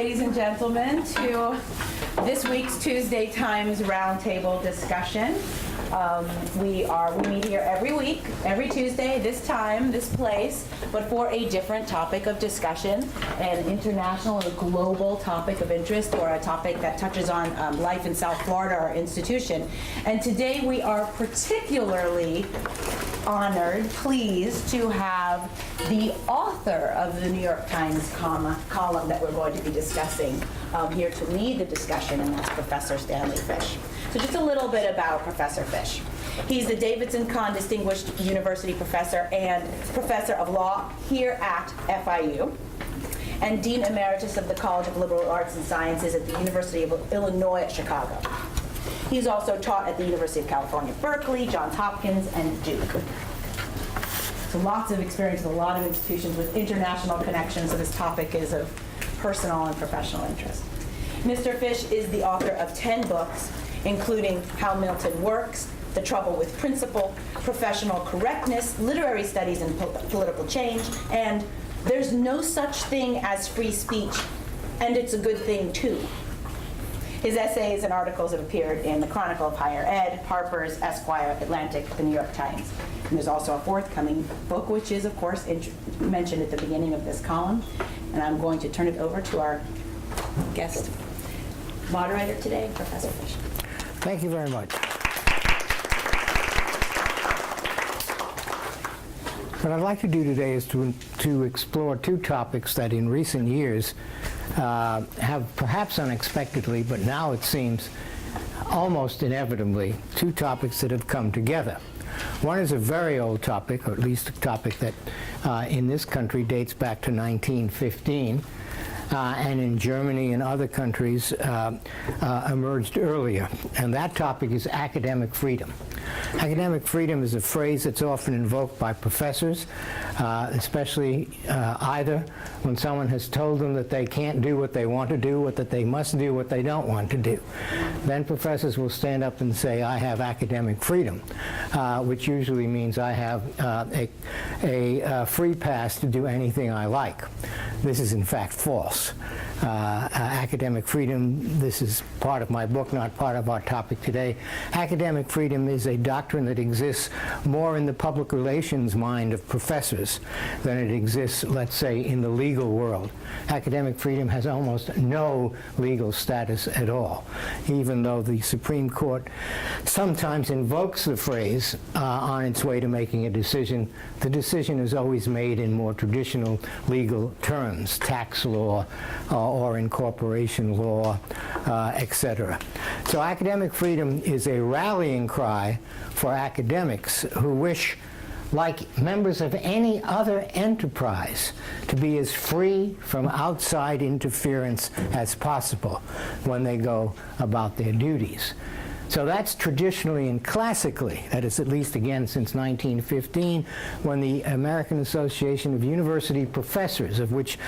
ladies and gentlemen, to this week's Tuesday Times Roundtable discussion. We meet here every week, every Tuesday, this time, this place, but for a different topic of discussion, an international or global topic of interest, or a topic that touches on life in South Florida, our institution. And today we are particularly honored, pleased to have the author of the New York Times column that we're going to be discussing here to lead the discussion, and that's Professor Stanley Fish. So just a little bit about Professor Fish. He's the Davidson Kahn Distinguished University Professor and Professor of Law here at FIU, and Dean Emeritus of the College of Liberal Arts and Sciences at the University of Illinois at Chicago. He's also taught at the University of California, Berkeley, Johns Hopkins, and Duke. So lots of experience with a lot of institutions with international connections, so this topic is of personal and professional interest. Mr. Fish is the author of 10 books, including How Milton Works, The Trouble with Principle, Professional Correctness, Literary Studies and Political Change, and There's No Such Thing as Free Speech, and It's a Good Thing Too. His essays and articles have appeared in the Chronicle of Higher Ed, Harper's, Esquire, Atlantic, the New York Times. And there's also a forthcoming book, which is, of course, mentioned at the beginning of this column. And I'm going to turn it over to our guest moderator today, Professor Fish. Thank you very much. What I'd like to do today is to explore two topics that in recent years have perhaps unexpectedly, but now it seems almost inevitably, two topics that have come together. One is a very old topic, or at least a topic that in this country dates back to 1915. And in Germany and other countries emerged earlier. And that topic is academic freedom. Academic freedom is a phrase that's often invoked by professors, especially either when someone has told them that they can't do what they want to do, or that they must do what they don't want to do. Then professors will stand up and say, I have academic freedom, which usually means I have a free pass to do anything I like. This is in fact false. Academic freedom, this is part of my book, not part of our topic today. Academic freedom is a doctrine that exists more in the public relations mind of professors than it exists, let's say, in the legal world. Academic freedom has almost no legal status at all, even though the Supreme Court sometimes invokes the phrase on its way to making a decision. The decision is always made in more traditional legal terms, tax law, or incorporation law, etc. So academic freedom is a rallying cry for academics who wish, like members of any other enterprise, to be as free from outside interference as possible when they go about their duties. So that's traditionally and classically, that is at least again since 1915, when the American Association of University Professors, of which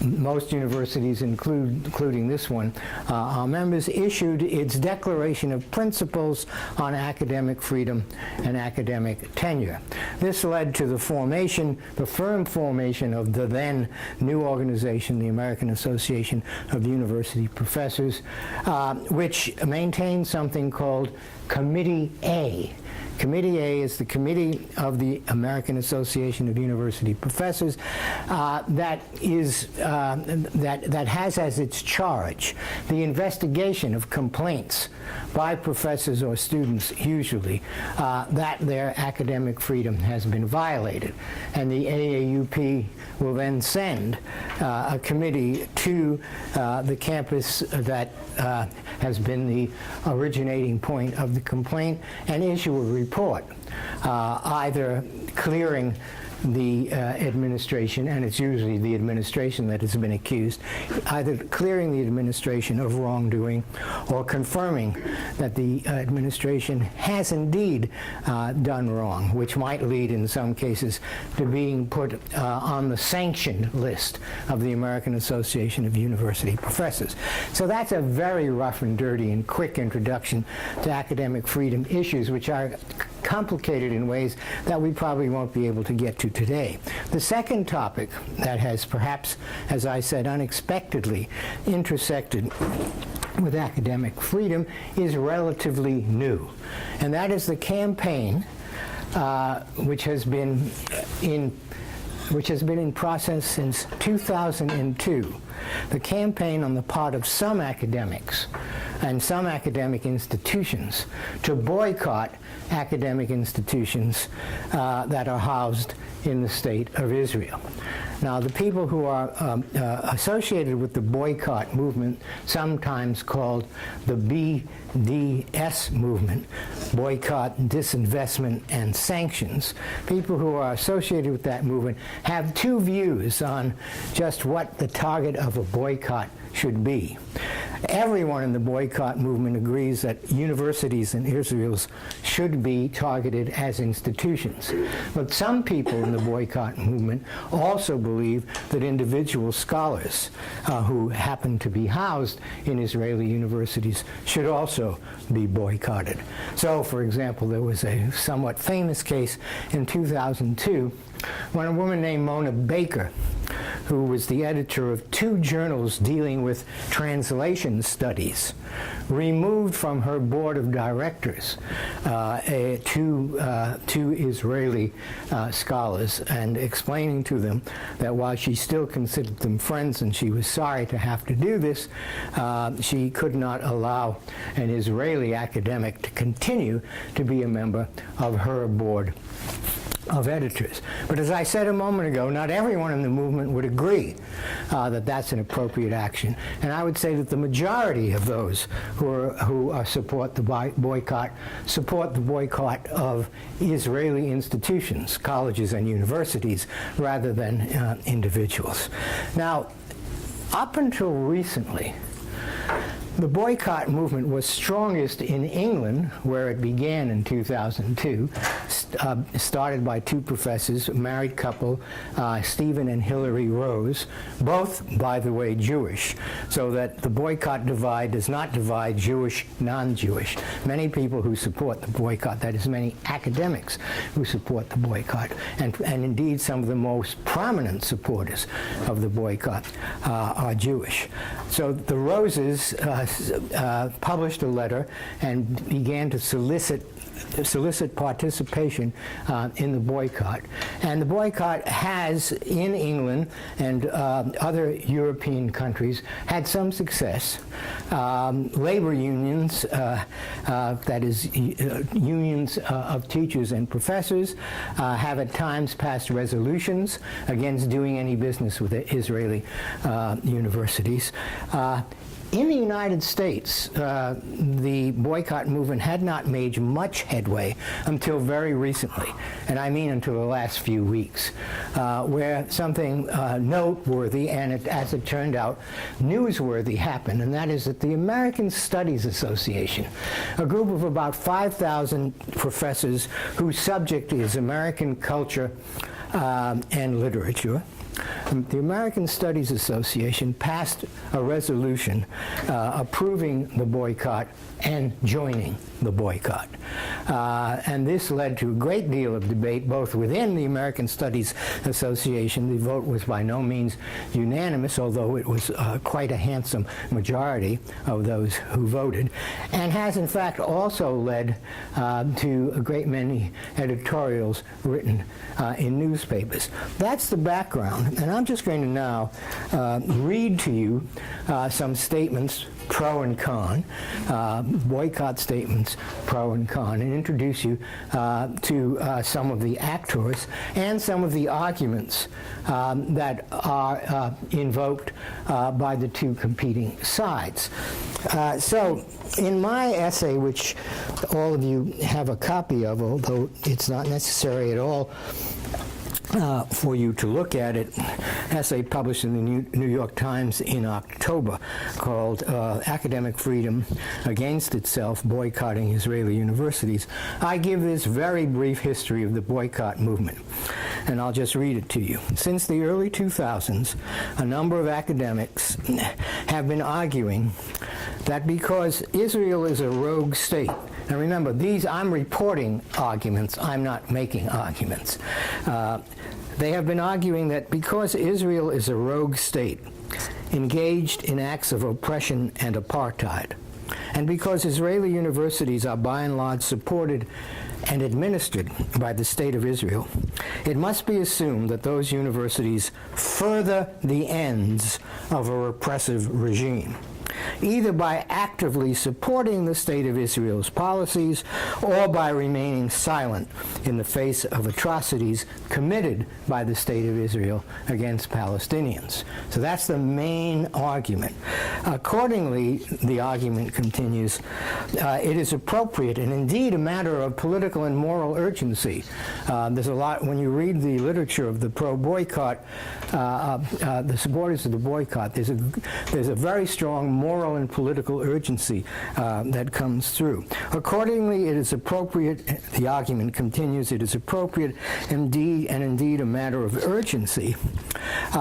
most universities including this one, are members, issued its Declaration of Principles on Academic Freedom and Academic Tenure. This led to the firm formation of the then new organization, the American Association of University Professors, which maintained something called Committee A. Committee A is the committee of the American Association of University Professors that has as its charge the investigation of complaints by professors or students, usually, that their academic freedom has been violated. And the AAUP will then send a committee to the campus that has been the originating point of the complaint and issue a report, either clearing the administration, and it's usually the administration that has been accused, either clearing the administration of wrongdoing or confirming that the administration has indeed done wrong, which might lead in some cases to being put on the sanctioned list of the American Association of University Professors. So that's a very rough and dirty and quick introduction to academic freedom issues, which are complicated in ways that we probably won't be able to get to today. The second topic that has perhaps, as I said, unexpectedly intersected with academic freedom is relatively new, and that is the campaign which has been in process since 2002. The campaign on the part of some academics and some academic institutions to boycott academic institutions that are housed in the State of Israel. Now, the people who are associated with the boycott movement, sometimes called the BDS movement, boycott, disinvestment, and sanctions, people who are associated with that movement have two views on just what the target of a boycott should be. Everyone in the boycott movement agrees that universities in Israel should be targeted as institutions. But some people in the boycott movement also believe that individual scholars who happen to be housed in Israeli universities should also be boycotted. So, for example, there was a somewhat famous case in 2002 when a woman named Mona Baker, who was the editor of two journals dealing with translation studies, removed from her board of directors two Israeli scholars, and explaining to them that while she still considered them friends and she was sorry to have to do this, she could not allow an Israeli academic to continue to be a member of her board of editors. But as I said a moment ago, not everyone in the movement would agree that that's an appropriate action. And I would say that the majority of those who support the boycott support the boycott of Israeli institutions, colleges and universities, rather than individuals. Now, up until recently, the boycott movement was strongest in England, where it began in 2002, started by two professors, a married couple, Stephen and Hilary Rose, both, by the way, Jewish, so that the boycott divide does not divide Jewish, non-Jewish. Many people who support the boycott, that is, many academics who support the boycott, and indeed some of the most prominent supporters of the boycott are Jewish. So the Roses published a letter and began to solicit participation in the boycott. And the boycott has, in England and other European countries, had some success. Labor unions, that is, unions of teachers and professors, have at times passed resolutions against doing any business with the Israeli universities. In the United States, the boycott movement had not made much headway until very recently, and I mean until the last few weeks, where something noteworthy and, as it turned out, newsworthy happened, and that is that the American Studies Association, a group of about 5,000 professors whose subject is American culture and literature, the American Studies Association passed a resolution approving the boycott and joining the boycott. And this led to a great deal of debate both within the American Studies Association. The vote was by no means unanimous, although it was quite a handsome majority of those who voted, and has in fact also led to a great many editorials written in newspapers. That's the background, and I'm just going to now read to you some statements, pro and con, boycott statements, pro and con, and introduce you to some of the actors and some of the arguments that are invoked by the two competing sides. So in my essay, which all of you have a copy of, although it's not necessary at all for you to look at it, essay published in the New York Times in October called Academic Freedom Against Itself, Boycotting Israeli Universities. I give this very brief history of the boycott movement, and I'll just read it to you. Since the early 2000s, a number of academics have been arguing that because Israel is a rogue state Now remember, I'm reporting arguments, I'm not making arguments. They have been arguing that because Israel is a rogue state, engaged in acts of oppression and apartheid, and because Israeli universities are by and large supported and administered by the State of Israel, it must be assumed that those universities further the ends of a repressive regime, either by actively supporting the State of Israel's policies or by remaining silent in the face of atrocities committed by the State of Israel against Palestinians. So that's the main argument. Accordingly, the argument continues, it is appropriate and indeed a matter of political and moral urgency. There's a lot, when you read the literature of the pro-boycott, the supporters of the boycott, there's a very strong moral and political urgency that comes through. Accordingly, it is appropriate, the argument continues, it is appropriate and indeed a matter of urgency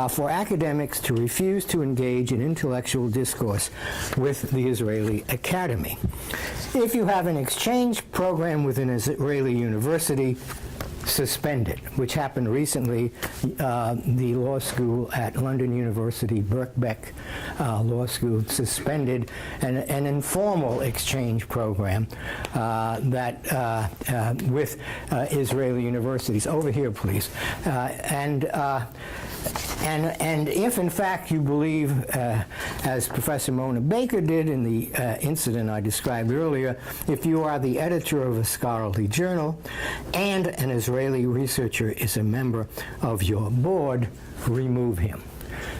for academics to refuse to engage in intellectual discourse with the Israeli Academy. If you have an exchange program with an Israeli university, suspend it, which happened recently. The law school at London University, Birkbeck Law School, suspended an informal exchange program with Israeli universities. Over here, please. And if, in fact, you believe, as Professor Mona Baker did in the incident I described earlier, if you are the editor of a scholarly journal and an Israeli researcher is a member of your board, remove him.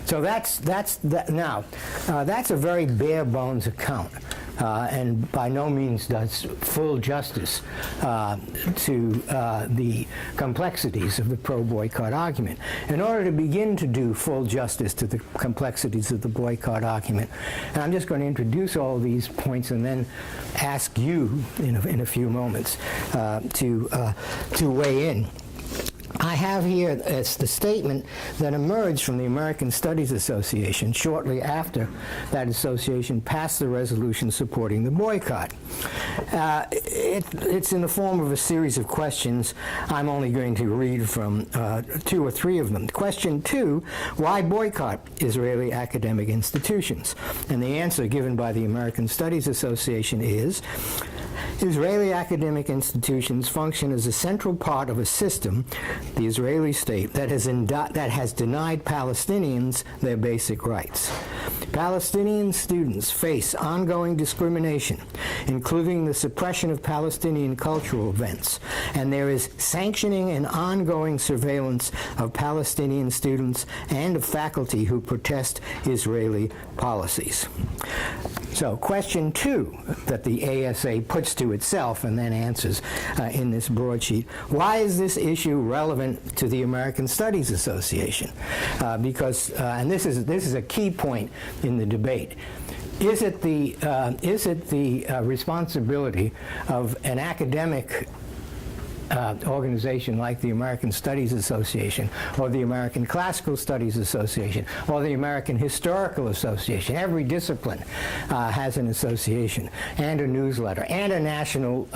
So that's a very bare bones account. And by no means does full justice to the complexities of the pro-boycott argument. In order to begin to do full justice to the complexities of the boycott argument, and I'm just going to introduce all these points and then ask you in a few moments to weigh in. I have here the statement that emerged from the American Studies Association shortly after that association passed the resolution supporting the boycott. It's in the form of a series of questions. I'm only going to read from 2 or 3 of them. Question 2, why boycott Israeli academic institutions? And the answer given by the American Studies Association is, Israeli academic institutions function as a central part of a system, the Israeli state, that has denied Palestinians their basic rights. Palestinian students face ongoing discrimination, including the suppression of Palestinian cultural events, and there is sanctioning and ongoing surveillance of Palestinian students and of faculty who protest Israeli policies. So question 2 that the ASA puts to itself and then answers in this broadsheet, why is this issue relevant to the American Studies Association? Because, and this is a key point in the debate, is it the responsibility of an academic organization like the American Studies Association or the American Classical Studies Association or the American Historical Association? Every discipline has an association and a newsletter and a national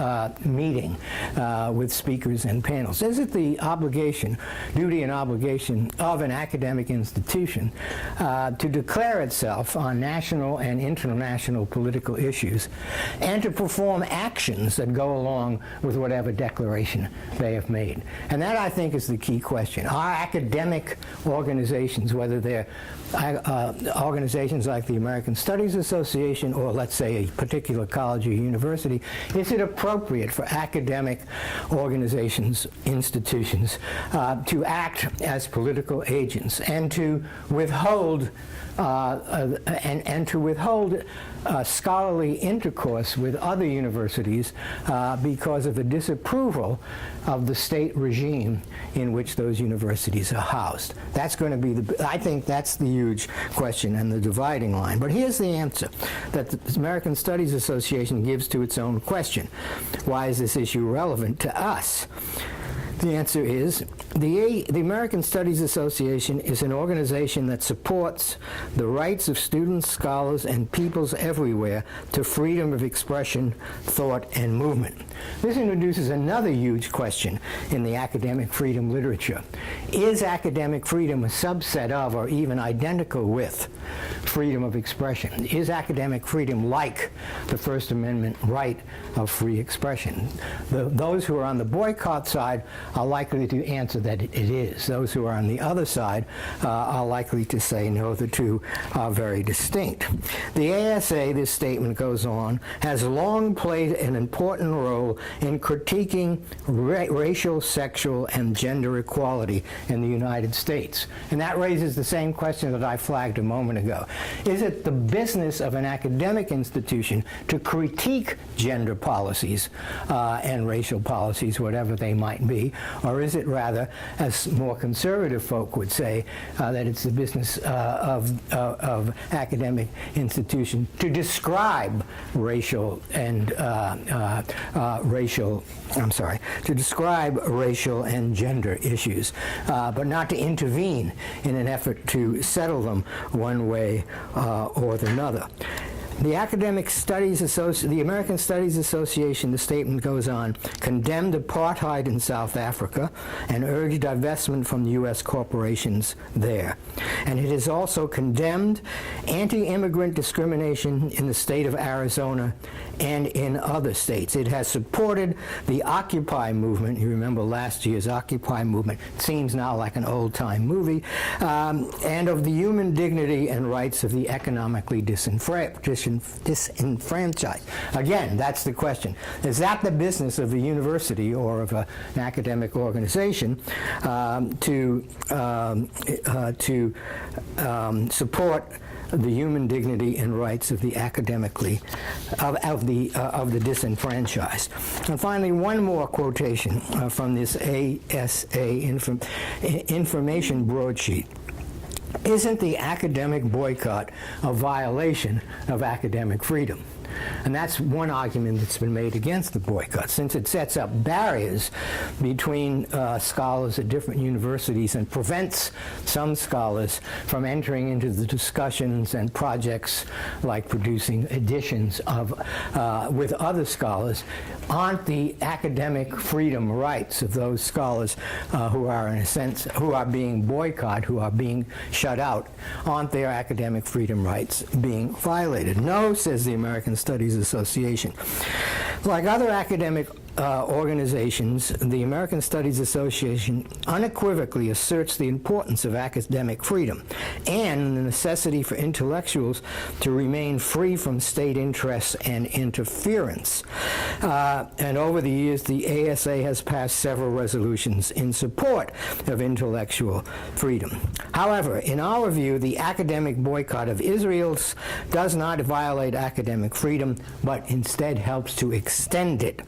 meeting with speakers and panels. Is it the duty and obligation of an academic institution to declare itself on national and international political issues and to perform actions that go along with whatever declaration they have made? And that, I think, is the key question. Are academic organizations, whether they're organizations like the American Studies Association or, let's say, a particular college or university, is it appropriate for academic organizations, institutions, to act as political agents and to withhold scholarly intercourse with other universities because of a disapproval of the state regime in which those universities are housed? That's going to be I think that's the huge question and the dividing line. But here's the answer that the American Studies Association gives to its own question. Why is this issue relevant to us? The answer is the American Studies Association is an organization that supports the rights of students, scholars, and peoples everywhere to freedom of expression, thought, and movement. This introduces another huge question in the academic freedom literature. Is academic freedom a subset of or even identical with freedom of expression? Is academic freedom like the First Amendment right of free expression? Those who are on the boycott side are likely to answer that it is. Those who are on the other side are likely to say no, the two are very distinct. The ASA, this statement goes on, has long played an important role in critiquing racial, sexual, and gender equality in the United States. And that raises the same question that I flagged a moment ago. Is it the business of an academic institution to critique gender policies and racial policies, whatever they might be, or is it rather, as more conservative folk would say, that it's the business of academic institutions to describe racial and to describe racial and gender issues, but not to intervene in an effort to settle them one way or another. The American Studies Association, the statement goes on, condemned apartheid in South Africa and urged divestment from U.S. corporations there. And it has also condemned anti-immigrant discrimination in the state of Arizona and in other states. It has supported the Occupy movement. You remember last year's Occupy movement. It seems now like an old-time movie. And of the human dignity and rights of the economically disenfranchised. Again, that's the question. Is that the business of the university or of an academic organization to support the human dignity and rights of the of the disenfranchised? And finally, one more quotation from this ASA information broadsheet. Isn't the academic boycott a violation of academic freedom? And that's one argument that's been made against the boycott, since it sets up barriers between scholars at different universities and prevents some scholars from entering into the discussions and projects like producing editions of with other scholars. Aren't the academic freedom rights of those scholars who are, in a sense, who are being boycotted, who are being shut out, aren't their academic freedom rights being violated? No, says the American Studies Association. Like other academic organizations, the American Studies Association unequivocally asserts the importance of academic freedom and the necessity for intellectuals to remain free from state interests and interference. And over the years, the ASA has passed several resolutions in support of intellectual freedom. However, in our view, the academic boycott of Israel does not violate academic freedom, but instead helps to extend it.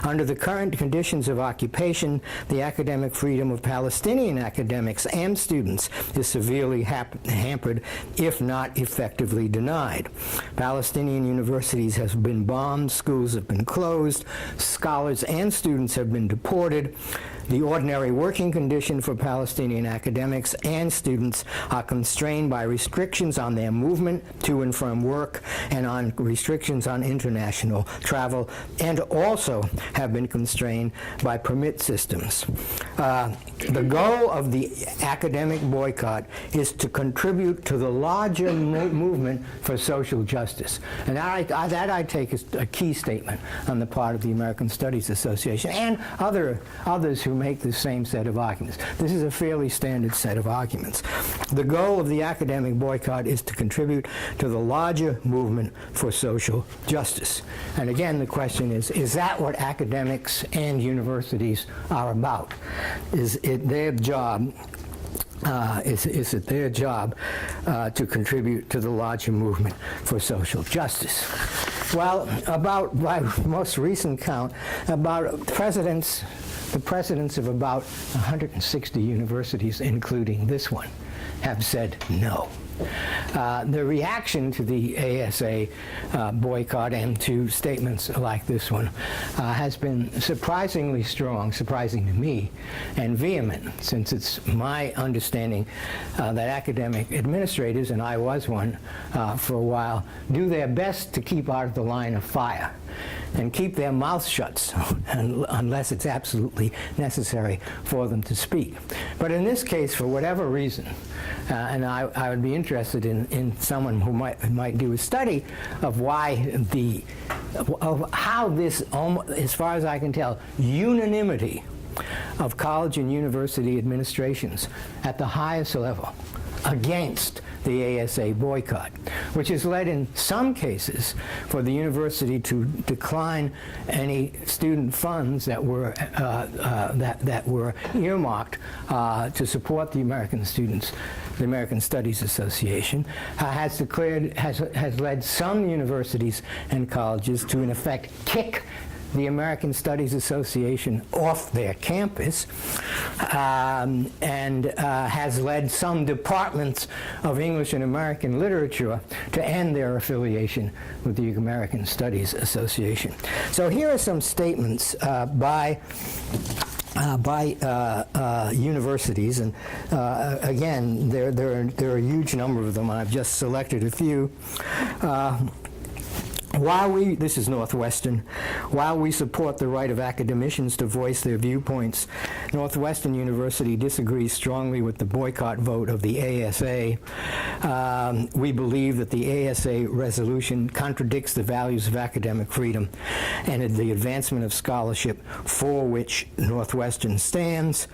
Under the current conditions of occupation, the academic freedom of Palestinian academics and students is severely hampered, if not effectively denied. Palestinian universities have been bombed, schools have been closed, scholars and students have been deported. The ordinary working condition for Palestinian academics and students are constrained by restrictions on their movement to and from work and on restrictions on international travel, and also have been constrained by permit systems. The goal of the academic boycott is to contribute to the larger movement for social justice. And that I take as a key statement on the part of the American Studies Association and others who make the same set of arguments. This is a fairly standard set of arguments. The goal of the academic boycott is to contribute to the larger movement for social justice. And again, the question is that what academics and universities are about? Is it their job is it their job to contribute to the larger movement for social justice? Well, by most recent count, the presidents of about 160 universities, including this one, have said no. The reaction to the ASA boycott and to statements like this one has been surprisingly strong, surprising to me, and vehement, since it's my understanding that academic administrators, and I was one for a while, do their best to keep out of the line of fire and keep their mouths shut unless it's absolutely necessary for them to speak. But in this case, for whatever reason, and I would be interested in someone who might do a study of how this, as far as I can tell, unanimity of college and university administrations at the highest level against the ASA boycott, which has led in some cases for the university to decline any student funds that were earmarked to support the American students. The American Studies Association has led some universities and colleges to, in effect, kick the American Studies Association off their campus, and has led some departments of English and American literature to end their affiliation with the American Studies Association. So here are some statements by universities, and again, there are a huge number of them. I've just selected a few. This is Northwestern, while we support the right of academicians to voice their viewpoints, Northwestern University disagrees strongly with the boycott vote of the ASA. We believe that the ASA resolution contradicts the values of academic freedom and the advancement of scholarship for which Northwestern stands.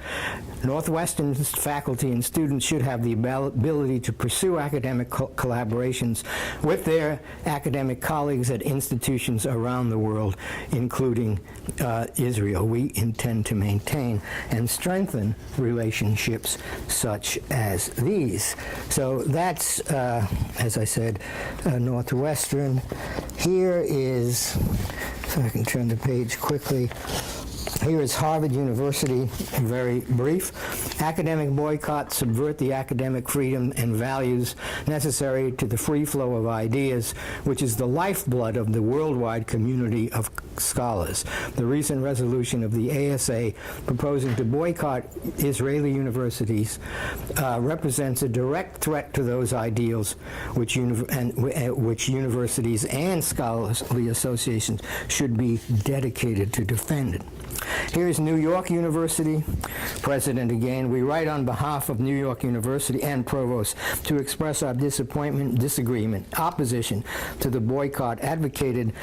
Northwestern's faculty and students should have the ability to pursue academic collaborations with their academic colleagues at institutions around the world, including Israel. We intend to maintain and strengthen relationships such as these. So that's, as I said, Northwestern. Here is, so I can turn the page quickly. Here is Harvard University, very brief. Academic boycotts subvert the academic freedom and values necessary to the free flow of ideas, which is the lifeblood of the worldwide community of scholars. The recent resolution of the ASA proposing to boycott Israeli universities represents a direct threat to those ideals which universities and scholarly associations should be dedicated to defending. Here's New York University. President again. We write on behalf of New York University and Provost to express our disappointment, disagreement, opposition to the boycott advocated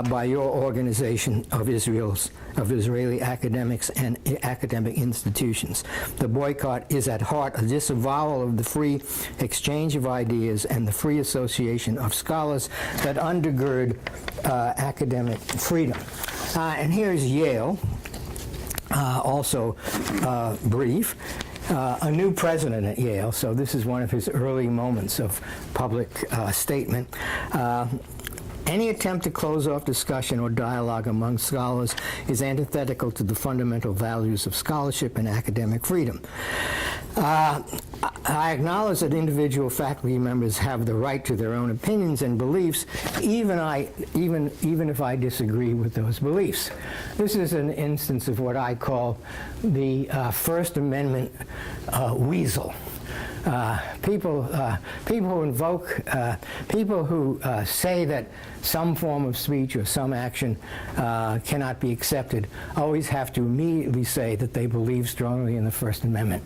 by your organization of Israeli academics and academic institutions. The boycott is at heart a disavowal of the free exchange of ideas and the free association of scholars that undergird academic freedom. And here's Yale, also brief. A new president at Yale, so this is one of his early moments of public statement. Any attempt to close off discussion or dialogue among scholars is antithetical to the fundamental values of scholarship and academic freedom. I acknowledge that individual faculty members have the right to their own opinions and beliefs, even if I disagree with those beliefs. This is an instance of what I call the First Amendment weasel. People who say that some form of speech or some action cannot be accepted always have to immediately say that they believe strongly in the First Amendment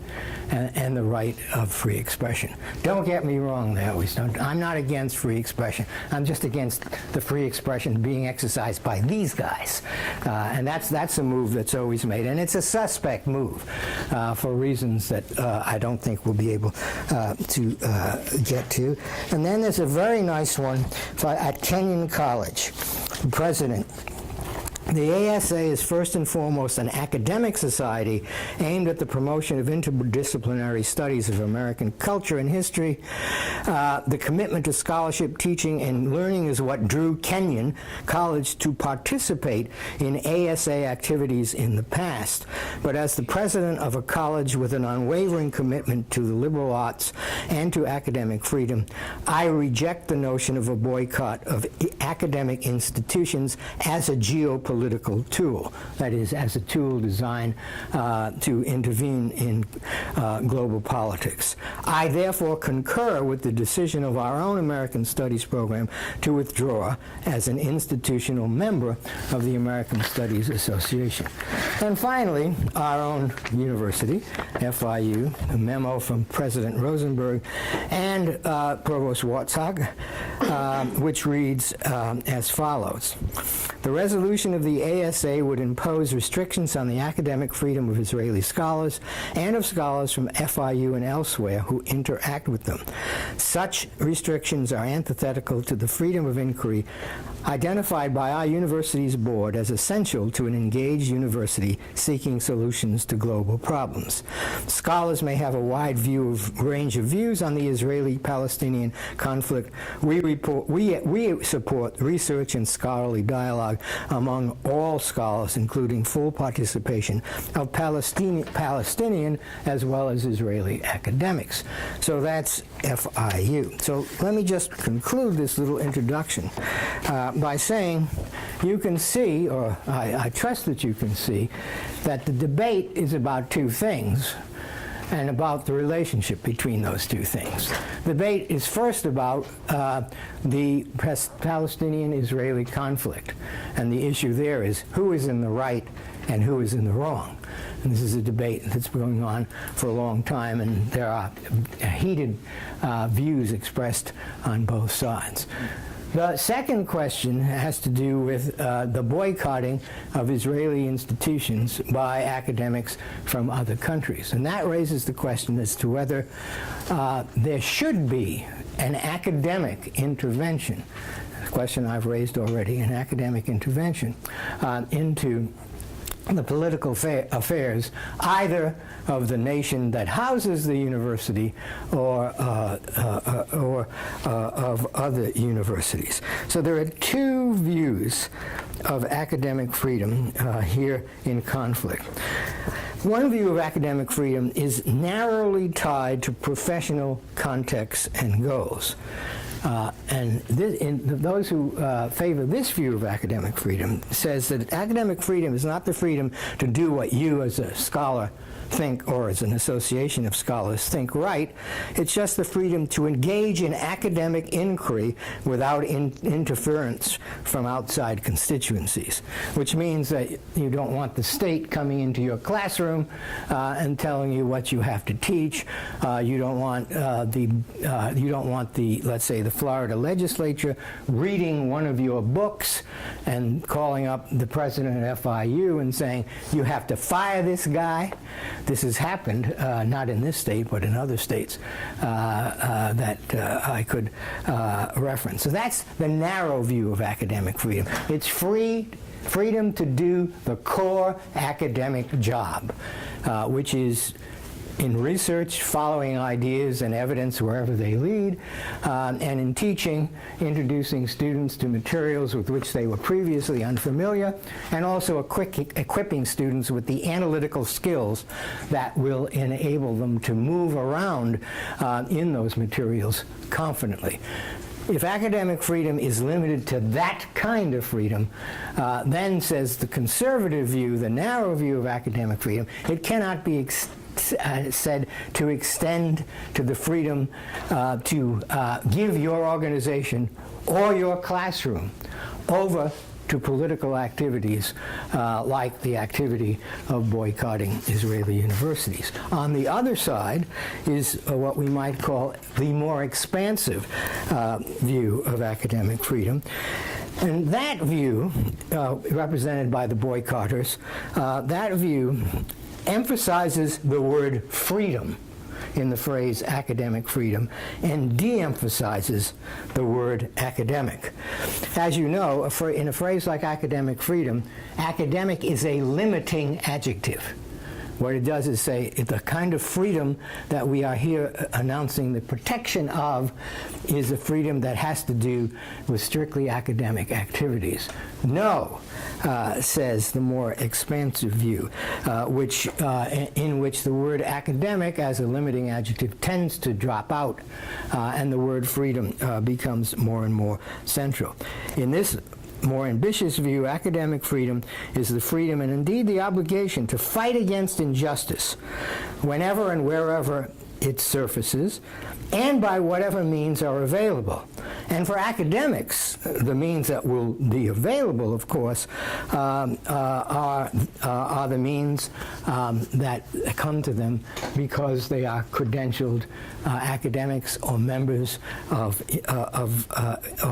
and the right of free expression. Don't get me wrong, they always don't. I'm not against free expression. I'm just against the free expression being exercised by these guys. And that's a move that's always made. And it's a suspect move for reasons that I don't think we'll be able to get to. And then there's a very nice one at Kenyon College. The president The ASA is first and foremost an academic society aimed at the promotion of interdisciplinary studies of American culture and history. The commitment to scholarship, teaching, and learning is what drew Kenyon College to participate in ASA activities in the past. But as the president of a college with an unwavering commitment to the liberal arts and to academic freedom, I reject the notion of a boycott of academic institutions as a geopolitical tool, that is, as a tool designed to intervene in global politics. I therefore concur with the decision of our own American Studies program to withdraw as an institutional member of the American Studies Association. And finally, our own university, FIU, a memo from President Rosenberg and Provost Wartzog, which reads as follows. The resolution of the ASA would impose restrictions on the academic freedom of Israeli scholars and of scholars from FIU and elsewhere who interact with them. Such restrictions are antithetical to the freedom of inquiry identified by our university's board as essential to an engaged university seeking solutions to global problems. Scholars may have a wide range of views on the Israeli-Palestinian conflict. We support research and scholarly dialogue among all scholars, including full participation of Palestinian as well as Israeli academics. So that's FIU. So let me just conclude this little introduction by saying you can see, or I trust that you can see, that the debate is about two things and about the relationship between those two things. The debate is first about the Palestinian-Israeli conflict, and the issue there is who is in the right and who is in the wrong. And this is a debate that's going on for a long time, and there are heated views expressed on both sides. The second question has to do with the boycotting of Israeli institutions by academics from other countries. And that raises the question as to whether there should be an academic intervention, a question I've raised already, an academic intervention into the political affairs either of the nation that houses the university or of other universities. So there are two views of academic freedom here in conflict. One view of academic freedom is narrowly tied to professional contexts and goals. And those who favor this view of academic freedom says that academic freedom is not the freedom to do what you as a scholar think, or as an association of scholars think right. It's just the freedom to engage in academic inquiry without interference from outside constituencies, which means that you don't want the state coming into your classroom and telling you what you have to teach. You don't want the let's say the Florida legislature reading one of your books and calling up the president of FIU and saying you have to fire this guy. This has happened, not in this state, but in other states that I could reference. So that's the narrow view of academic freedom. It's freedom to do the core academic job, which is in research, following ideas and evidence wherever they lead, and in teaching, introducing students to materials with which they were previously unfamiliar, and also equipping students with the analytical skills that will enable them to move around in those materials confidently. If academic freedom is limited to that kind of freedom, then, says the conservative view, the narrow view of academic freedom, it cannot be said to extend to the freedom to give your organization or your classroom over to political activities like the activity of boycotting Israeli universities. On the other side is what we might call the more expansive view of academic freedom. And that view, represented by the boycotters, that view emphasizes the word freedom in the phrase academic freedom and de-emphasizes the word academic. As you know, in a phrase like academic freedom, academic is a limiting adjective. What it does is say the kind of freedom that we are here announcing the protection of is a freedom that has to do with strictly academic activities. No, says the more expansive view, in which the word academic as a limiting adjective tends to drop out, and the word freedom becomes more and more central. In this more ambitious view, academic freedom is the freedom and indeed the obligation to fight against injustice whenever and wherever it surfaces and by whatever means are available. And for academics, the means that will be available, of course, are the means that come to them because they are credentialed academics or members of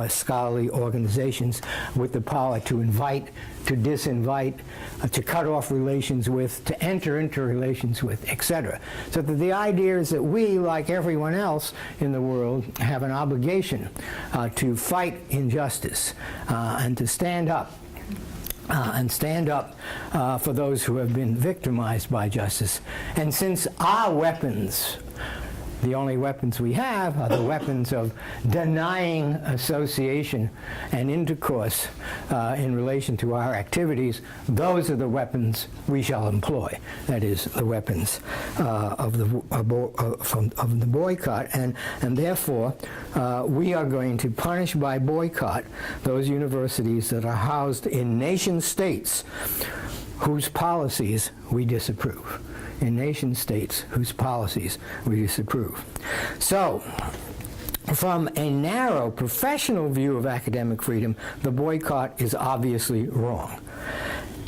scholarly organizations with the power to invite, to disinvite, to cut off relations with, to enter into relations with, etc. So that the idea is that we, like everyone else in the world, have an obligation to fight injustice and to stand up for those who have been victimized by justice. And since our weapons, the only weapons we have, are the weapons of denying association and intercourse in relation to our activities, those are the weapons we shall employ. That is, the weapons of the boycott. And therefore, we are going to punish by boycott those universities that are housed in nation states whose policies we disapprove. In nation states whose policies we disapprove. So, from a narrow professional view of academic freedom, the boycott is obviously wrong.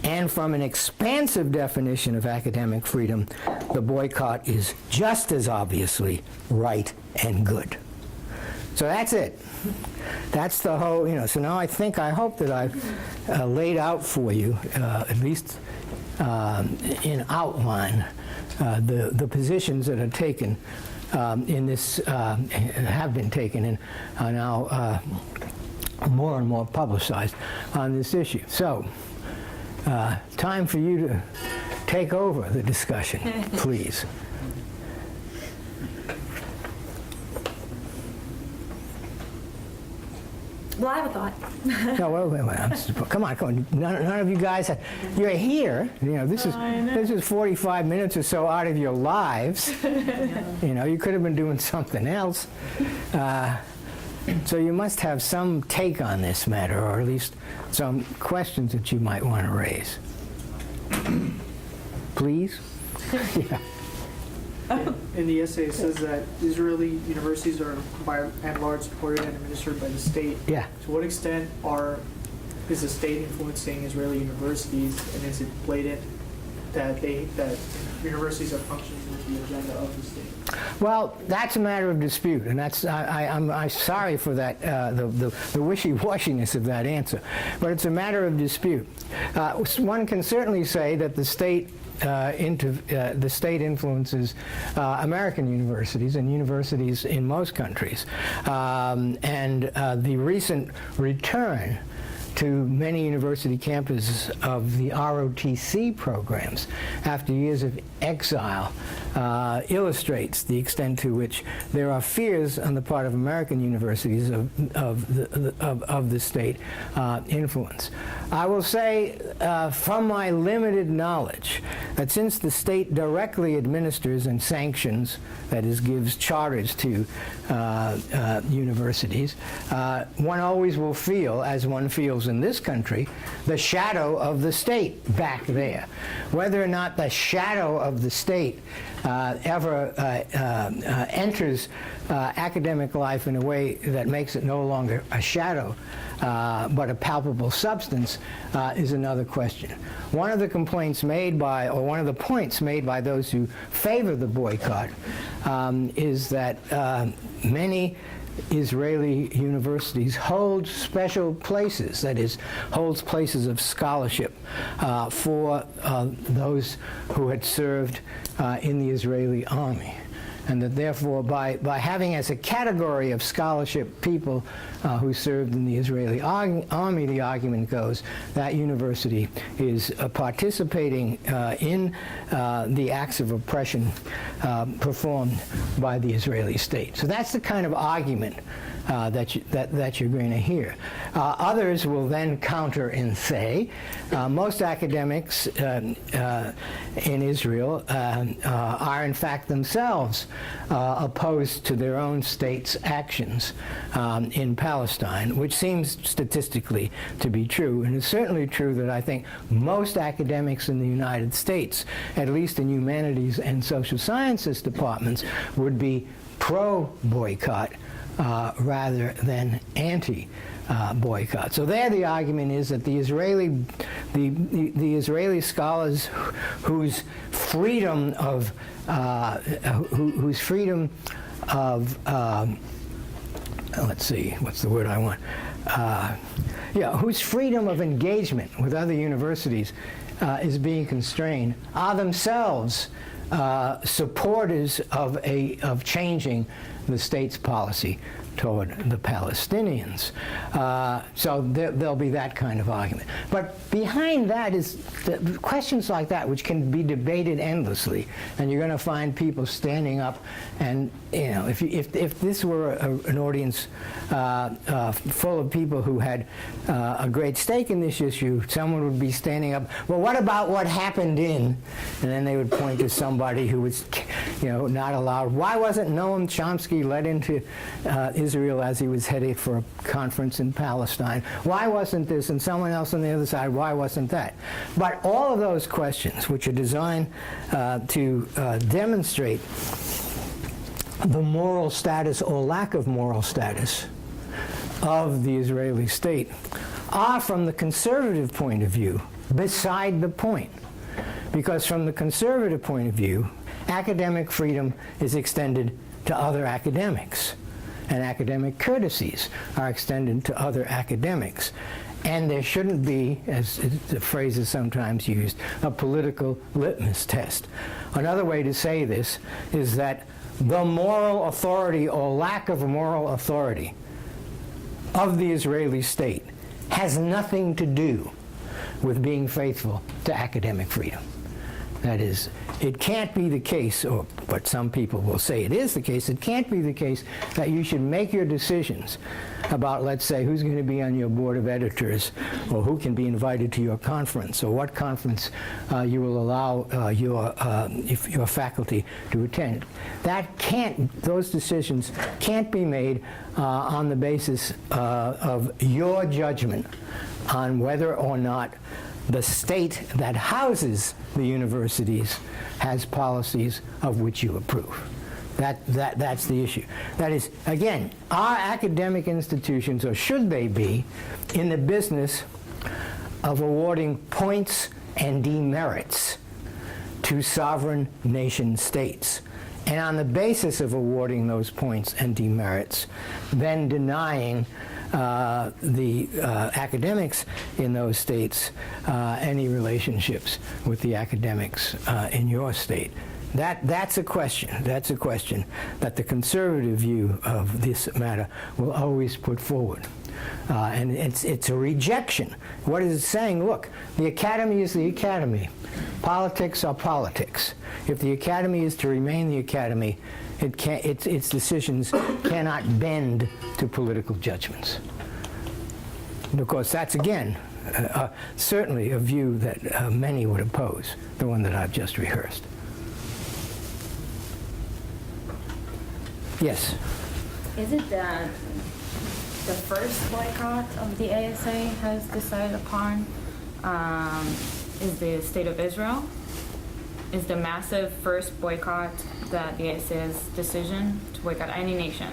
And from an expansive definition of academic freedom, the boycott is just as obviously right and good. So that's it. That's the whole, so now I hope that I've laid out for you, at least in outline, the positions that are taken in this, have been taken and are now more and more publicized on this issue. So, time for you to take over the discussion, please. Well, I have a thought. No, wait. Come on. None of you guys, you're here. This is 45 minutes or so out of your lives. You could have been doing something else. So you must have some take on this matter, or at least some questions that you might want to raise. Please? Yeah. In the essay, it says that Israeli universities are by and large supported and administered by the state. Yeah. To what extent is the state influencing Israeli universities, and is it blatant that universities are functioning with the agenda of the state? Well, that's a matter of dispute, and I'm sorry for that, the wishy-washiness of that answer, but it's a matter of dispute. One can certainly say that the state influences American universities and universities in most countries. And the recent return to many university campuses of the ROTC programs after years of exile illustrates the extent to which there are fears on the part of American universities of the state influence. I will say, from my limited knowledge, that since the state directly administers and sanctions, that is, gives charters to universities, one always will feel, as one feels in this country, the shadow of the state back there. Whether or not the shadow of the state ever enters academic life in a way that makes it no longer a shadow, but a palpable substance, is another question. One of the complaints made by, or one of the points made by those who favor the boycott is that many Israeli universities hold special places, that is, holds places of scholarship for those who had served in the Israeli army. and that therefore by having as a category of scholarship people who served in the Israeli army, the argument goes that university is participating in the acts of oppression performed by the Israeli state. So that's the kind of argument that you're going to hear. Others will then counter and say most academics in Israel are in fact themselves opposed to their own state's actions in Palestine, which seems statistically to be true. And it's certainly true that I think most academics in the United States, at least in humanities and social sciences departments, would be pro-boycott rather than anti-boycott. So there the argument is that the Israeli scholars whose freedom of let's see, what's the word I want? Whose freedom of engagement with other universities is being constrained are themselves supporters of changing the state's policy toward the Palestinians. So there'll be that kind of argument. But behind that is questions like that, which can be debated endlessly, and you're going to find people standing up and, if this were an audience full of people who had a great stake in this issue, someone would be standing up, well, what about what happened in, and then they would point to somebody who was, not allowed. Why wasn't Noam Chomsky let into Israel as he was headed for a conference in Palestine? Why wasn't this? And someone else on the other side, why wasn't that? But all of those questions, which are designed to demonstrate the moral status or lack of moral status of the Israeli state, are, from the conservative point of view, beside the point. Because from the conservative point of view, academic freedom is extended to other academics, and academic courtesies are extended to other academics. And there shouldn't be, as the phrase is sometimes used, a political litmus test. Another way to say this is that the moral authority or lack of moral authority of the Israeli state has nothing to do with being faithful to academic freedom. That is, it can't be the case, or but some people will say it is the case, it can't be the case that you should make your decisions about, let's say, who's going to be on your board of editors, or who can be invited to your conference, or what conference you will allow your faculty to attend. Those decisions can't be made on the basis of your judgment on whether or not the state that houses the universities has policies of which you approve. That's the issue. That is, again, are academic institutions, or should they be, in the business of awarding points and demerits to sovereign nation states? And on the basis of awarding those points and demerits, then denying the academics in those states any relationships with the academics in your state. That's a question. That's a question that the conservative view of this matter will always put forward. And it's a rejection. What is it saying? Look, the academy is the academy. Politics are politics. If the academy is to remain the academy, its decisions cannot bend to political judgments. And of course, that's, again, certainly a view that many would oppose, the one that I've just rehearsed. Yes? Is it the first boycott of the ASA has decided upon is the state of Israel? Is the massive first boycott that the ASA's decision to boycott any nation?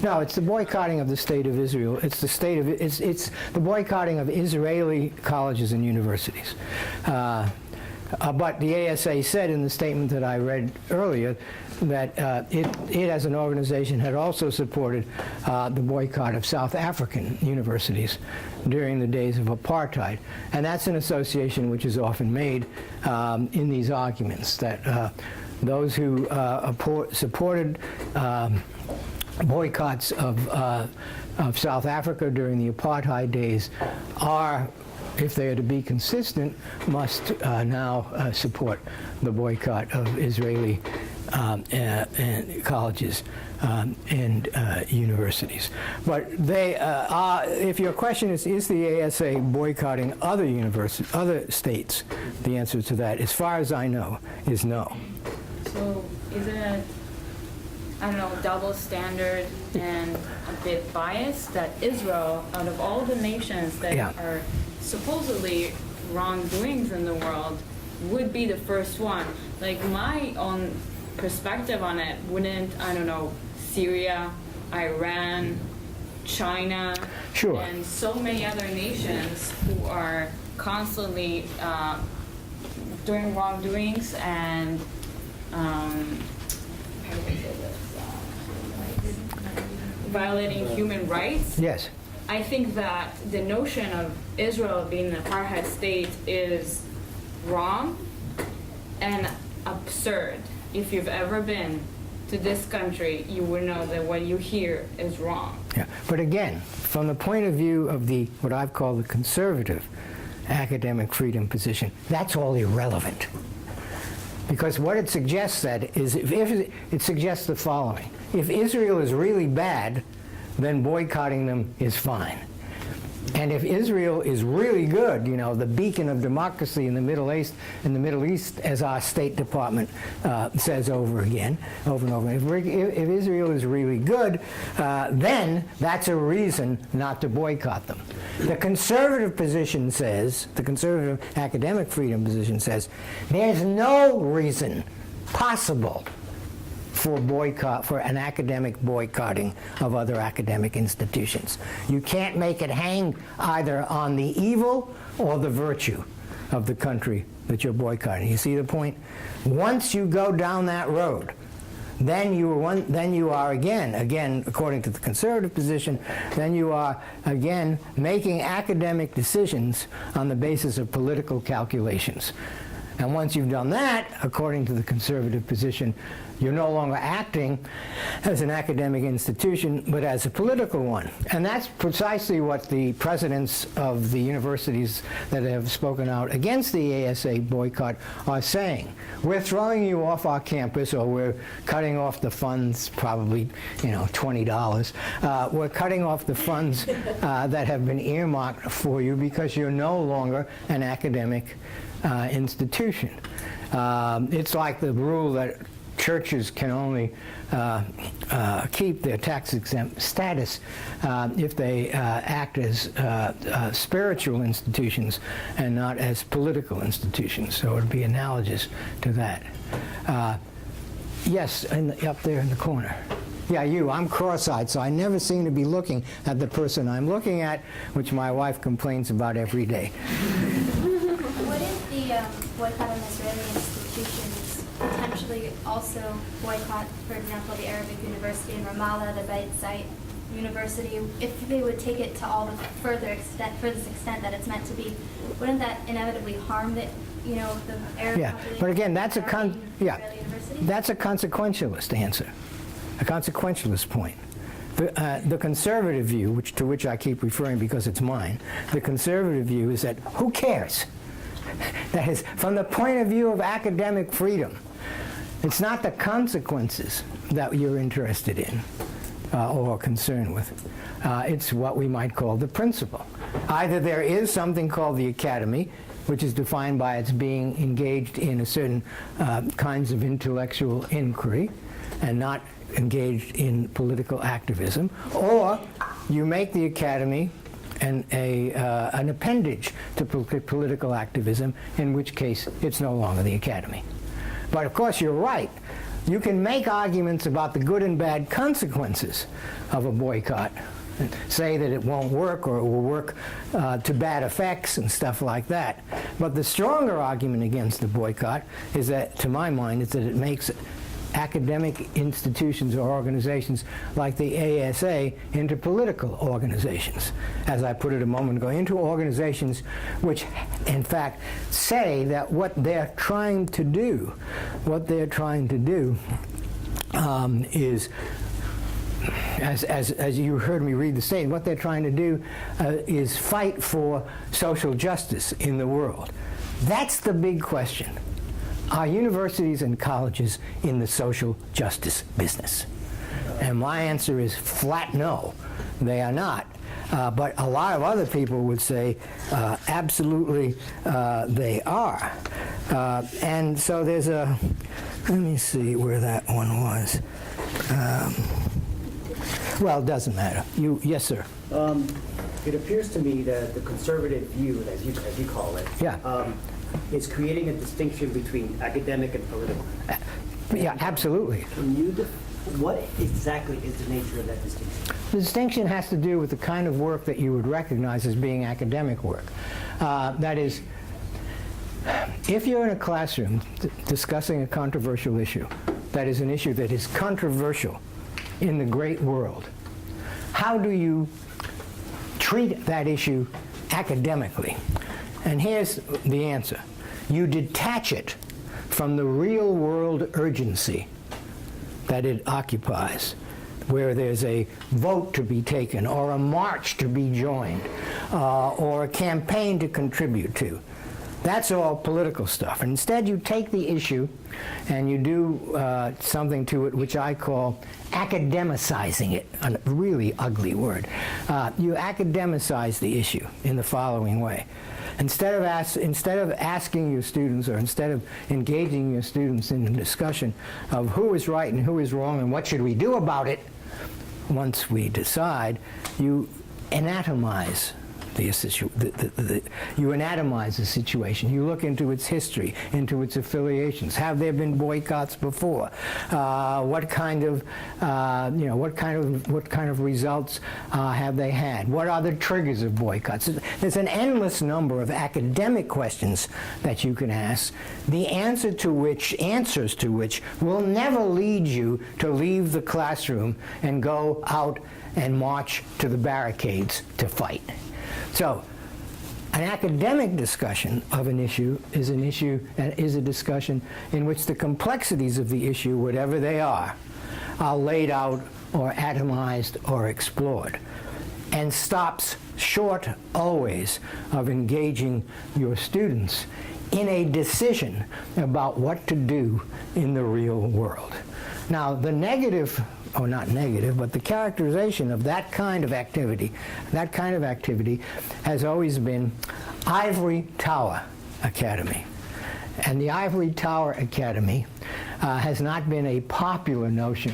No, it's the boycotting of the state of Israel. It's the boycotting of Israeli colleges and universities. But the ASA said in the statement that I read earlier that it as an organization had also supported the boycott of South African universities during the days of apartheid. And that's an association which is often made in these arguments, that those who supported boycotts of South Africa during the apartheid days are, if they are to be consistent, must now support the boycott of Israeli colleges and universities. But they are, if your question is the ASA boycotting other universities, other states, the answer to that, as far as I know, is no. So is it, I don't know, double standard and a bit biased that Israel, out of all the nations that are supposedly wrongdoings in the world, would be the first one? Like, my own perspective on it, wouldn't, I don't know, Syria, Iran, China, and so many other nations who are constantly doing wrongdoings and how do I say this? Violating human rights. Yes. I think that the notion of Israel being an apartheid state is wrong and absurd. If you've ever been to this country, you would know that what you hear is wrong. Yeah. But again, from the point of view of the what I've called the conservative academic freedom position, that's all irrelevant. Because what it suggests that is, if it suggests the following: if Israel is really bad, then boycotting them is fine. And if Israel is really good, you know, the beacon of democracy in the Middle East, as our State Department says over and over, if Israel is really good, then that's a reason not to boycott them. The conservative position says, the conservative academic freedom position says, there's no reason possible for an academic boycotting of other academic institutions. You can't make it hang either on the evil or the virtue of the country that you're boycotting. You see the point? Once you go down that road, then you are again, according to the conservative position, then you are again making academic decisions on the basis of political calculations. And once you've done that, according to the conservative position, you're no longer acting as an academic institution, but as a political one. And that's precisely what the presidents of the universities that have spoken out against the ASA boycott are saying. We're throwing you off our campus, or we're cutting off the funds, probably, $20. We're cutting off the funds that have been earmarked for you because you're no longer an academic institution. It's like the rule that churches can only keep their tax-exempt status if they act as spiritual institutions and not as political institutions. So it would be analogous to that. Yes, up there in the corner. Yeah, you. I'm cross-eyed, so I never seem to be looking at the person I'm looking at, which my wife complains about every day. What if the boycott on Israeli institutions potentially also boycott, for example, the Arabic University in Ramallah, the Beit Zait University, if they would take it to all the furthest extent that it's meant to be, wouldn't that inevitably harm the Arab population? But again, that's Israeli that's a consequentialist answer, a consequentialist point. The conservative view, to which I keep referring because it's mine, the conservative view is that who cares? That is, from the point of view of academic freedom, it's not the consequences that you're interested in or concerned with. It's what we might call the principle. Either there is something called the academy, which is defined by its being engaged in a certain kinds of intellectual inquiry and not engaged in political activism, or you make the academy an appendage to political activism, in which case it's no longer the academy. But of course, you're right. You can make arguments about the good and bad consequences of a boycott, and say that it won't work or it will work to bad effects and stuff like that. But the stronger argument against the boycott is that, to my mind, is that it makes academic institutions or organizations like the ASA into political organizations, as I put it a moment ago, into organizations which, in fact, say that what they're trying to do is, as you heard me read the statement, what they're trying to do is fight for social justice in the world. That's the big question. Are universities and colleges in the social justice business? And my answer is flat no, they are not. But a lot of other people would say absolutely they are. And so there's a, let me see where that one was. Well, it doesn't matter. Yes, sir. It appears to me that the conservative view, as you call it, Yeah. is creating a distinction between academic and political. Yeah, absolutely. Can you, what exactly is the nature of that distinction? The distinction has to do with the kind of work that you would recognize as being academic work. That is, if you're in a classroom discussing a controversial issue, that is an issue that is controversial in the great world, how do you treat that issue academically? And here's the answer. You detach it from the real world urgency that it occupies, where there's a vote to be taken, or a march to be joined, or a campaign to contribute to. That's all political stuff. And instead, you take the issue and you do something to it which I call academicizing it, a really ugly word. You academicize the issue in the following way. Instead of asking your students, or instead of engaging your students in a discussion of who is right and who is wrong and what should we do about it, once we decide, you anatomize you anatomize the situation. You look into its history, into its affiliations. Have there been boycotts before? What kind of results have they had? What are the triggers of boycotts? There's an endless number of academic questions that you can ask, the answers to which will never lead you to leave the classroom and go out and march to the barricades to fight. So, an academic discussion of an issue is a discussion in which the complexities of the issue, whatever they are laid out or atomized or explored, and stops short always of engaging your students in a decision about what to do in the real world. Now, the negative, or not negative, but the characterization of that kind of activity has always been Ivory Tower Academy. And the Ivory Tower Academy has not been a popular notion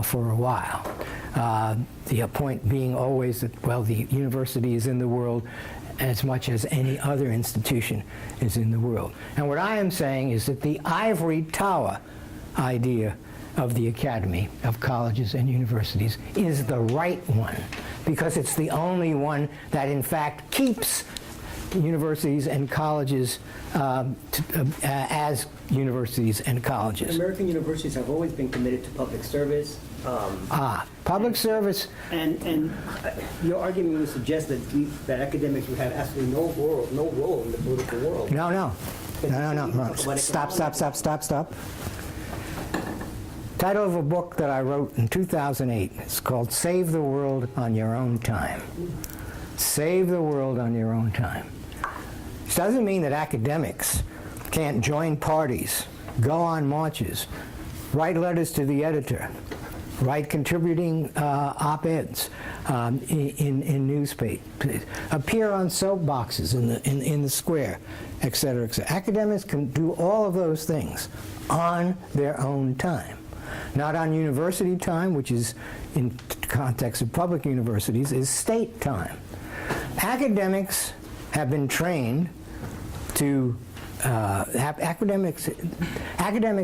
for a while. The point being always that, well, the university is in the world as much as any other institution is in the world. And what I am saying is that the Ivory Tower idea of the academy, of colleges and universities, is the right one, because it's the only one that in fact keeps universities and colleges as universities and colleges. American universities have always been committed to public service. Public service. And your argument would suggest that academics would have absolutely no role in the political world. No. Stop. Title of a book that I wrote in 2008. It's called Save the World on Your Own Time. Save the world on your own time. This doesn't mean that academics can't join parties, go on marches, write letters to the editor, write contributing op-eds in newspapers, appear on soapboxes in the square, etc., etc. Academics can do all of those things on their own time. Not on university time, which is, in context of public universities, is state time. Academics have been trained to, academics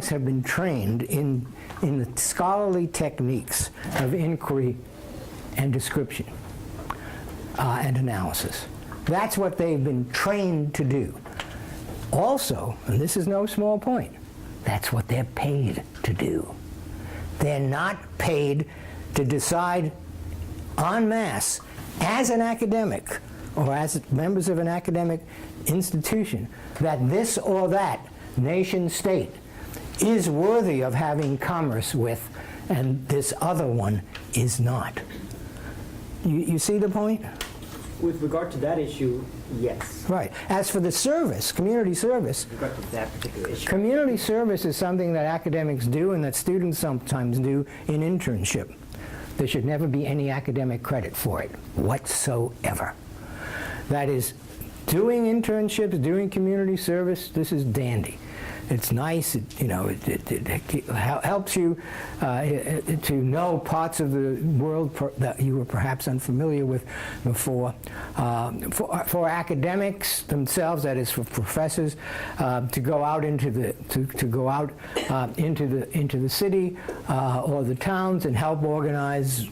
have been trained in the scholarly techniques of inquiry and description and analysis. That's what they've been trained to do. Also, and this is no small point, That's what they're paid to do. They're not paid to decide en masse as an academic or as members of an academic institution that this or that nation state is worthy of having commerce with, and this other one is not. You see the point? With regard to that issue, yes. Right. As for the service, community service, With regard to that particular issue. community service is something that academics do and that students sometimes do in internship. There should never be any academic credit for it whatsoever. That is, doing internships, doing community service, this is dandy. It's nice, it helps you to know parts of the world that you were perhaps unfamiliar with before. For academics themselves, that is for professors, to go out into the into the city or the towns and help organize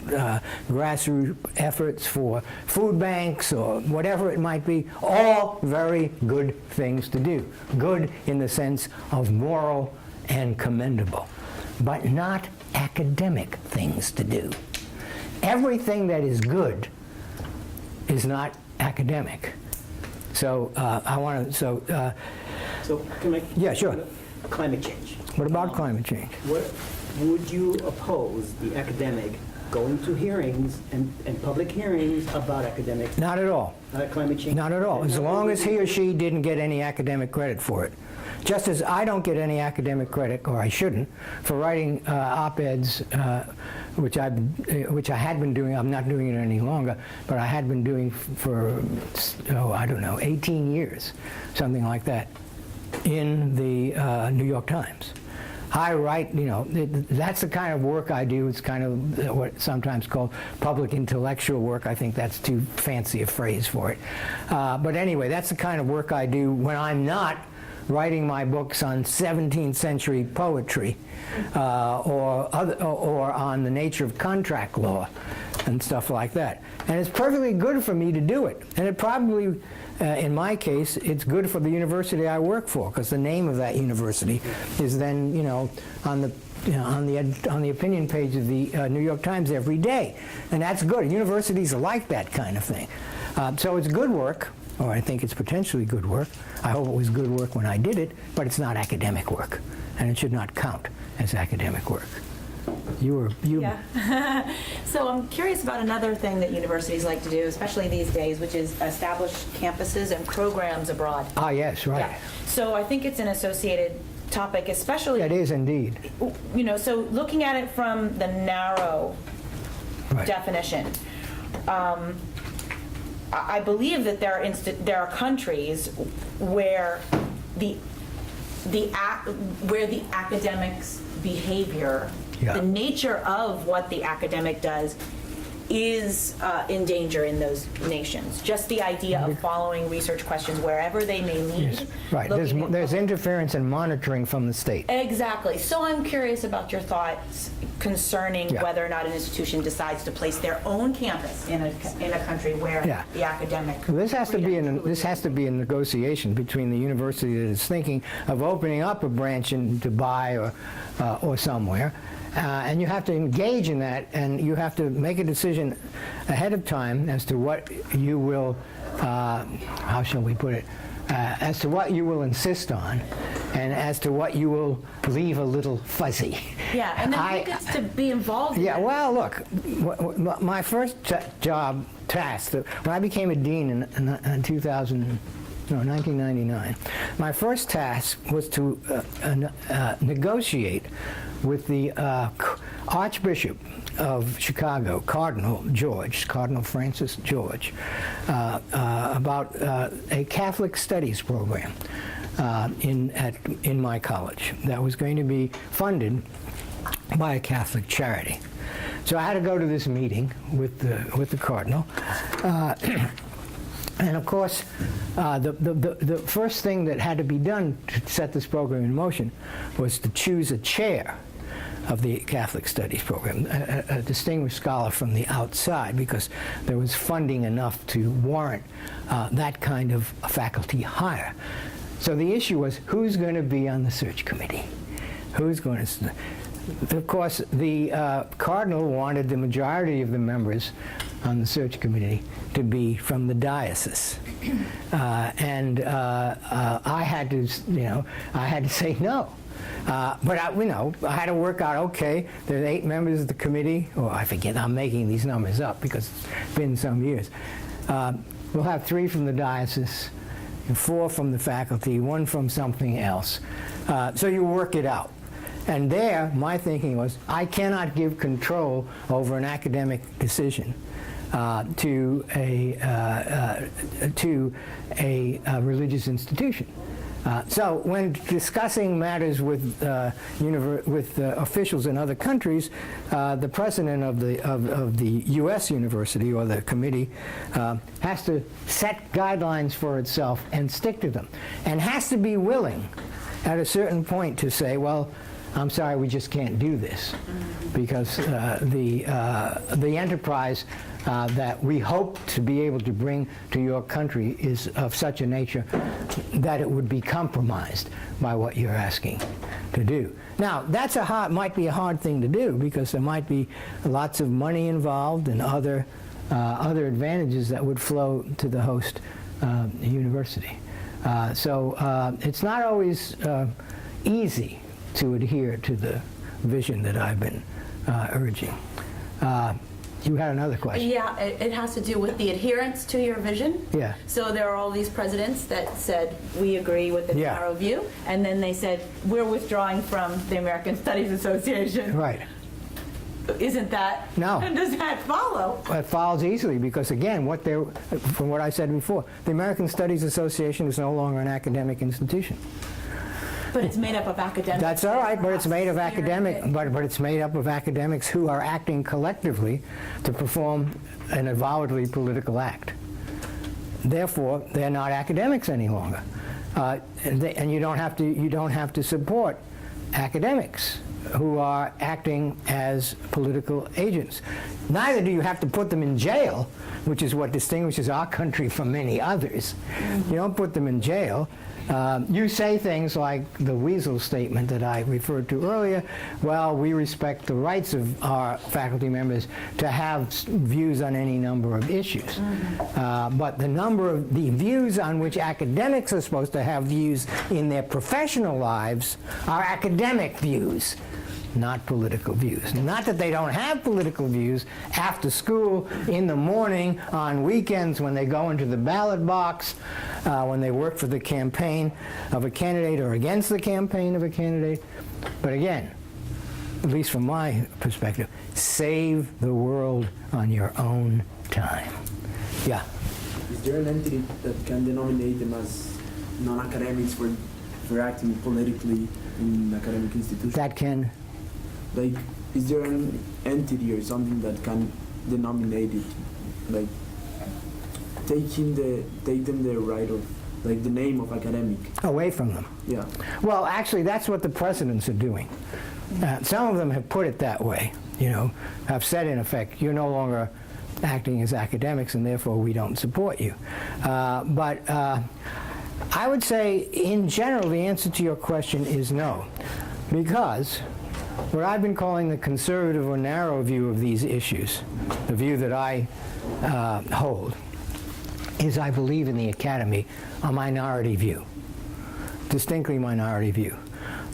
grassroots efforts for food banks or whatever it might be, all very good things to do. Good in the sense of moral and commendable, but not academic things to do. Everything that is good is not academic. So I want to. So can I? Yeah, sure. Climate change. What about climate change? What would you oppose the academic going to hearings and public hearings about academics, Not at all. climate change? Not at all. As long as he or she didn't get any academic credit for it. Just as I don't get any academic credit, or I shouldn't, for writing op-eds, which I had been doing. I'm not doing it any longer, but I had been doing for, I don't know, 18 years, something like that, in the New York Times. I write, that's the kind of work I do. It's kind of what's sometimes called public intellectual work. I think that's too fancy a phrase for it. But anyway, that's the kind of work I do when I'm not writing my books on 17th century poetry or on the nature of contract law and stuff like that. And it's perfectly good for me to do it. And it probably, in my case, it's good for the university I work for, because the name of that university is then, on the opinion page of the New York Times every day. And that's good. Universities like that kind of thing. So it's good work, or I think it's potentially good work. I hope it was good work when I did it, but it's not academic work, and it should not count as academic work. Yeah. So I'm curious about another thing that universities like to do, especially these days, which is establish campuses and programs abroad. Ah, yes, right. Yeah. So I think it's an associated topic, especially. It is indeed. So looking at it from the narrow definition, I believe that there are countries where the academic's behavior, the nature of what the academic does, is in danger in those nations. Just the idea of following research questions wherever they may lead. Yes, right. There's interference and monitoring from the state. Exactly. So I'm curious about your thoughts concerning whether or not an institution decides to place their own campus in a country where the academic. This has to be a negotiation between the university that is thinking of opening up a branch in Dubai or somewhere. And you have to engage in that, and you have to make a decision ahead of time as to what you will, how shall we put it, as to what you will insist on, and as to what you will leave a little fuzzy. Yeah, and then who gets to be involved in that? Well, look, my first job task, when I became a dean in 1999, my first task was to negotiate with the Archbishop of Chicago, Cardinal Francis George, about a Catholic studies program in my college that was going to be funded by a Catholic charity. So I had to go to this meeting with the Cardinal. And of course, the first thing that had to be done to set this program in motion was to choose a chair of the Catholic Studies program, a distinguished scholar from the outside, because there was funding enough to warrant that kind of faculty hire. So the issue was, who's going to be on the search committee? Who's going to? Of course, the cardinal wanted the majority of the members on the search committee to be from the diocese, and I had to, I had to say no. But I had to work out. Okay, there's 8 members of the committee. Oh, I forget. I'm making these numbers up because it's been some years. We'll have 3 from the diocese, and 4 from the faculty, 1 from something else. So you work it out. And there, my thinking was, I cannot give control over an academic decision to a religious institution. So when discussing matters with officials in other countries, the president of the U.S. university or the committee has to set guidelines for itself and stick to them, and has to be willing at a certain point to say, well, I'm sorry, we just can't do this, because the enterprise that we hope to be able to bring to your country is of such a nature that it would be compromised by what you're asking to do. Now, that's might be a hard thing to do, because there might be lots of money involved and other advantages that would flow to the host university. So it's not always easy to adhere to the vision that I've been urging. You had another question. Yeah, it has to do with the adherence to your vision. Yeah. So there are all these presidents that said, we agree with the narrow view, and then they said, we're withdrawing from the American Studies Association. Right. Isn't that? No. Does that follow? It follows easily, because again, from what I said before, the American Studies Association is no longer an academic institution. But it's made up of academics. That's all right, but it's made of but it's made up of academics who are acting collectively to perform an avowedly political act. Therefore, they're not academics any longer, and you don't have to support academics who are acting as political agents. Neither do you have to put them in jail, which is what distinguishes our country from many others. You don't put them in jail. You say things like the Weasel statement that I referred to earlier. Well, we respect the rights of our faculty members to have views on any number of issues. But the views on which academics are supposed to have views in their professional lives are academic views, not political views. Not that they don't have political views after school, in the morning, on weekends, when they go into the ballot box, when they work for the campaign of a candidate or against the campaign of a candidate. But again, at least from my perspective, save the world on your own time. Yeah? Is there an entity that can denominate them as non-academics for acting politically in academic institutions? That can? Like, is there an entity or something that can denominate it, like take them the right of, like, the name of academic? Away from them. Yeah. Well, actually, that's what the presidents are doing. Some of them have put it that way, have said, in effect, you're no longer acting as academics, and therefore we don't support you. But I would say, in general, the answer to your question is no, because what I've been calling the conservative or narrow view of these issues, the view that I hold, is I believe in the academy a minority view, distinctly minority view.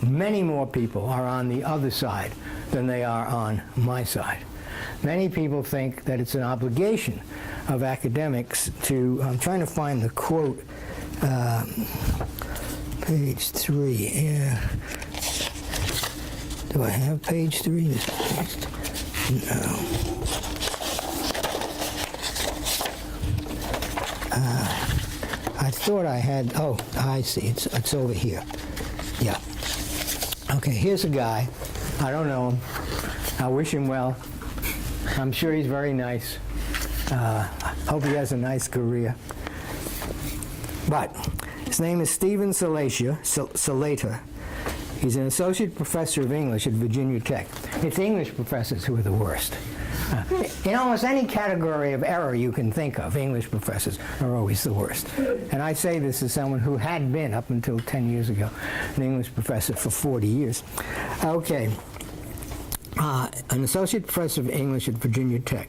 Many more people are on the other side than they are on my side. Many people think that it's an obligation of academics to, I'm trying to find the quote, page 3, yeah. Do I have page 3? No. I thought I had, oh, I see, it's over here. Yeah. Okay, here's a guy. I don't know him. I wish him well. I'm sure he's very nice. Hope he has a nice career. But his name is Stephen Salater. He's an associate professor of English at Virginia Tech. It's English professors who are the worst. In almost any category of error you can think of, English professors are always the worst. And I say this as someone who had been, up until 10 years ago, an English professor for 40 years. Okay. An associate professor of English at Virginia Tech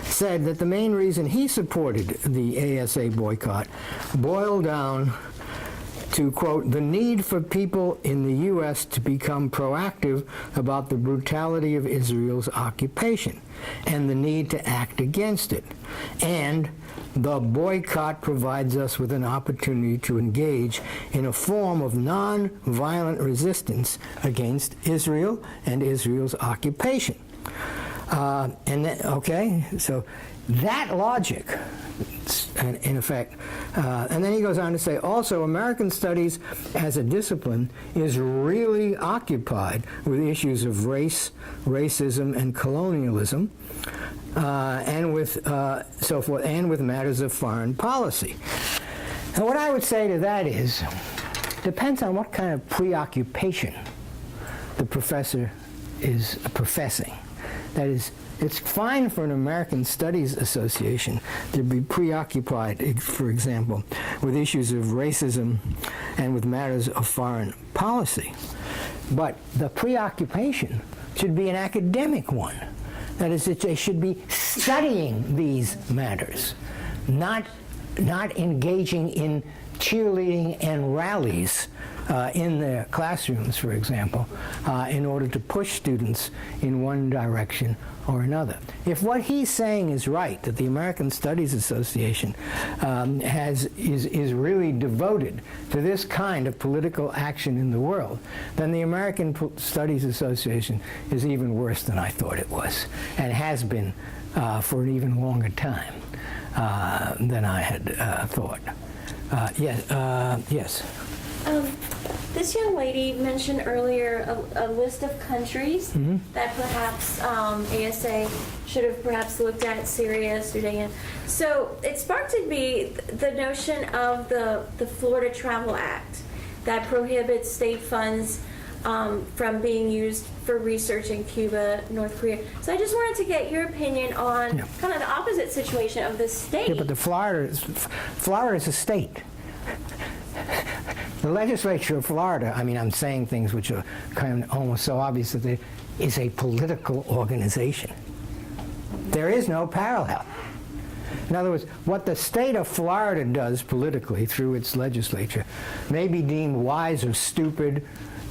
said that the main reason he supported the ASA boycott boiled down to, quote, the need for people in the U.S. to become proactive about the brutality of Israel's occupation and the need to act against it. And the boycott provides us with an opportunity to engage in a form of non-violent resistance against Israel and Israel's occupation. So that logic, in effect, and then he goes on to say, also, American studies as a discipline is really occupied with issues of race, racism, and colonialism, and with so forth, and with matters of foreign policy. And what I would say to that is, depends on what kind of preoccupation the professor is professing. That is, it's fine for an American Studies Association to be preoccupied, for example, with issues of racism and with matters of foreign policy. But the preoccupation should be an academic one. That is, that they should be studying these matters, not engaging in cheerleading and rallies in their classrooms, for example, in order to push students in one direction or another. If what he's saying is right, that the American Studies Association is really devoted to this kind of political action in the world, then the American Studies Association is even worse than I thought it was, and has been for an even longer time than I had thought. Yes. This young lady mentioned earlier a list of countries that perhaps ASA should have perhaps looked at: Syria, Sudan. So it sparked in me the notion of the Florida Travel Act that prohibits state funds from being used for research in Cuba, North Korea. So I just wanted to get your opinion on kind of the opposite situation of the state. Yeah, but Florida is a state. The legislature of Florida, I mean, I'm saying things which are kind of almost so obvious that it is a political organization. There is no parallel. In other words, what the state of Florida does politically through its legislature may be deemed wise or stupid,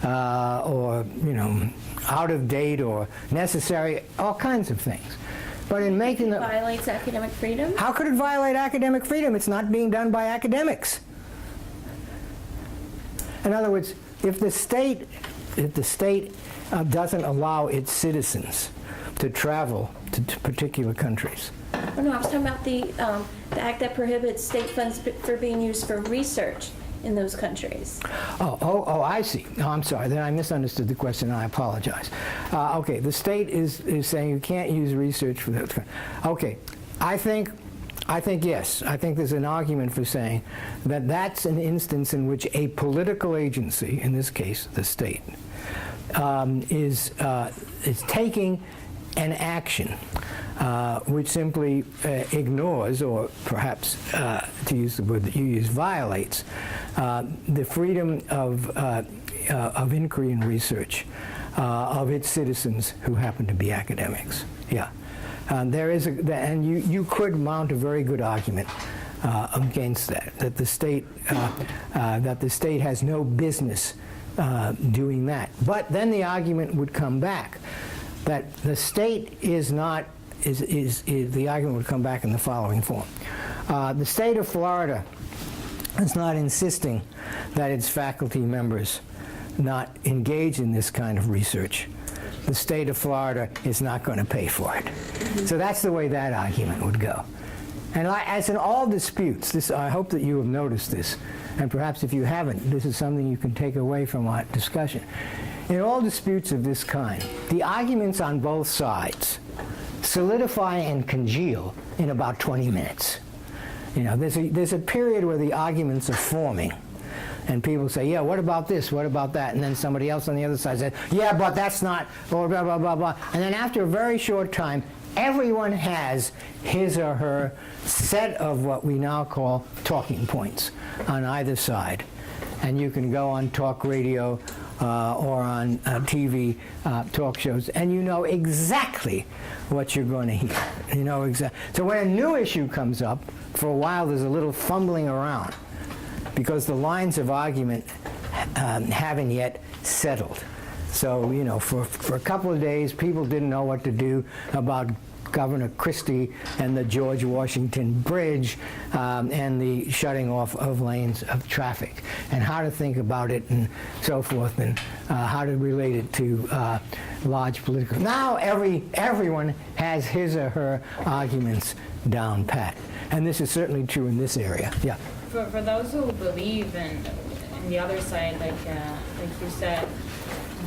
or, out of date or necessary, all kinds of things. But in making it violates academic freedom? How could it violate academic freedom? It's not being done by academics. In other words, if the state doesn't allow its citizens to travel to particular countries. Oh, no, I was talking about the act that prohibits state funds for being used for research in those countries. Oh, I see. No, I'm sorry. Then I misunderstood the question, and I apologize. Okay, the state is saying you can't use research for those countries. Okay, I think yes. I think there's an argument for saying that that's an instance in which a political agency, in this case the state, is taking an action which simply ignores, or perhaps, to use the word that you use, violates the freedom of inquiry and research of its citizens who happen to be academics. Yeah. There is and you could mount a very good argument against that the state has no business doing that. But then the argument would come back that the state is not the argument would come back in the following form. The state of Florida is not insisting that its faculty members not engage in this kind of research. The state of Florida is not going to pay for it. So that's the way that argument would go. And as in all disputes, I hope that you have noticed this, and perhaps if you haven't, this is something you can take away from our discussion. In all disputes of this kind, the arguments on both sides solidify and congeal in about 20 minutes. There's a period where the arguments are forming, And people say, yeah, what about this? What about that? And then somebody else on the other side says, yeah, but that's not, or blah, blah, blah, blah. And then after a very short time, everyone has his or her set of what we now call talking points on either side. And you can go on talk radio or on TV talk shows, and you know exactly what you're going to hear. You know exactly. So when a new issue comes up, for a while there's a little fumbling around because the lines of argument haven't yet settled. So, you know, for a couple of days, people didn't know what to do about Governor Christie and the George Washington Bridge and the shutting off of lanes of traffic, and how to think about it and so forth, and how to relate it to large political. Now everyone has his or her arguments down pat, and this is certainly true in this area. Yeah. For those who believe in the other side, like you said,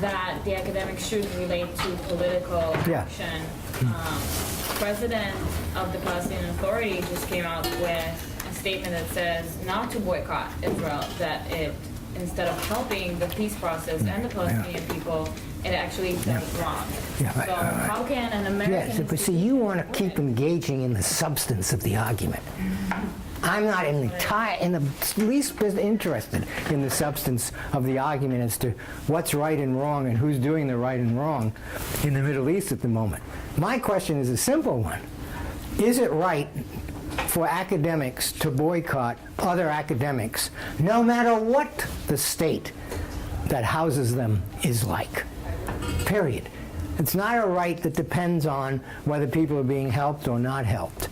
that the academics should relate to political action. President of the Palestinian Authority just came out with a statement that says not to boycott Israel, that it, instead of helping the peace process and the Palestinian people, it actually does wrong. So how can an American... Yes, but see, you want to keep engaging in the substance of the argument. I'm not in the least bit interested in the substance of the argument as to what's right and wrong and who's doing the right and wrong in the Middle East at the moment. My question is a simple one. Is it right for academics to boycott other academics, no matter what the state that houses them is like? Period. It's not a right that depends on whether people are being helped or not helped.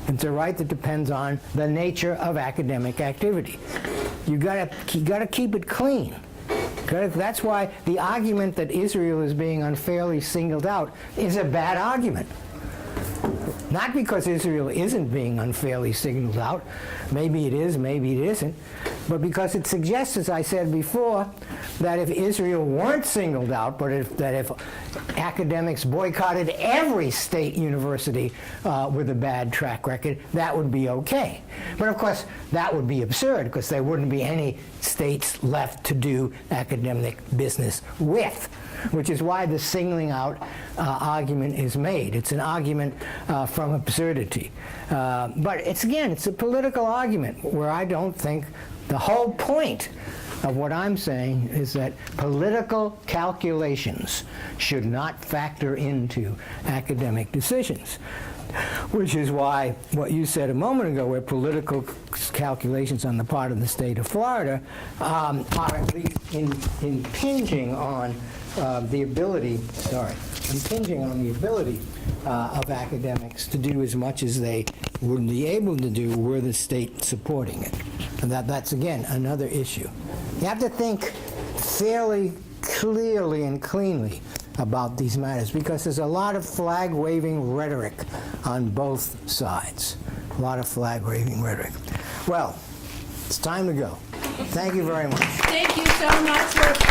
It's a right that depends on the nature of academic activity. You gotta keep it clean. That's why the argument that Israel is being unfairly singled out is a bad argument. Not because Israel isn't being unfairly singled out. Maybe it is, maybe it isn't. But because it suggests, as I said before, that if Israel weren't singled out, but if academics boycotted every state university with a bad track record, that would be okay. But of course, that would be absurd because there wouldn't be any states left to do academic business with, which is why the singling out argument is made. It's an argument from absurdity. But it's a political argument where I don't think the whole point of what I'm saying is that political calculations should not factor into academic decisions, which is why what you said a moment ago, where political calculations on the part of the state of Florida are at least impinging on the ability of academics to do as much as they would be able to do were the state supporting it. And that's, again, another issue. You have to think fairly clearly and cleanly about these matters because there's a lot of flag-waving rhetoric on both sides. A lot of flag-waving rhetoric. Well, it's time to go. Thank you very much. Thank you so much for...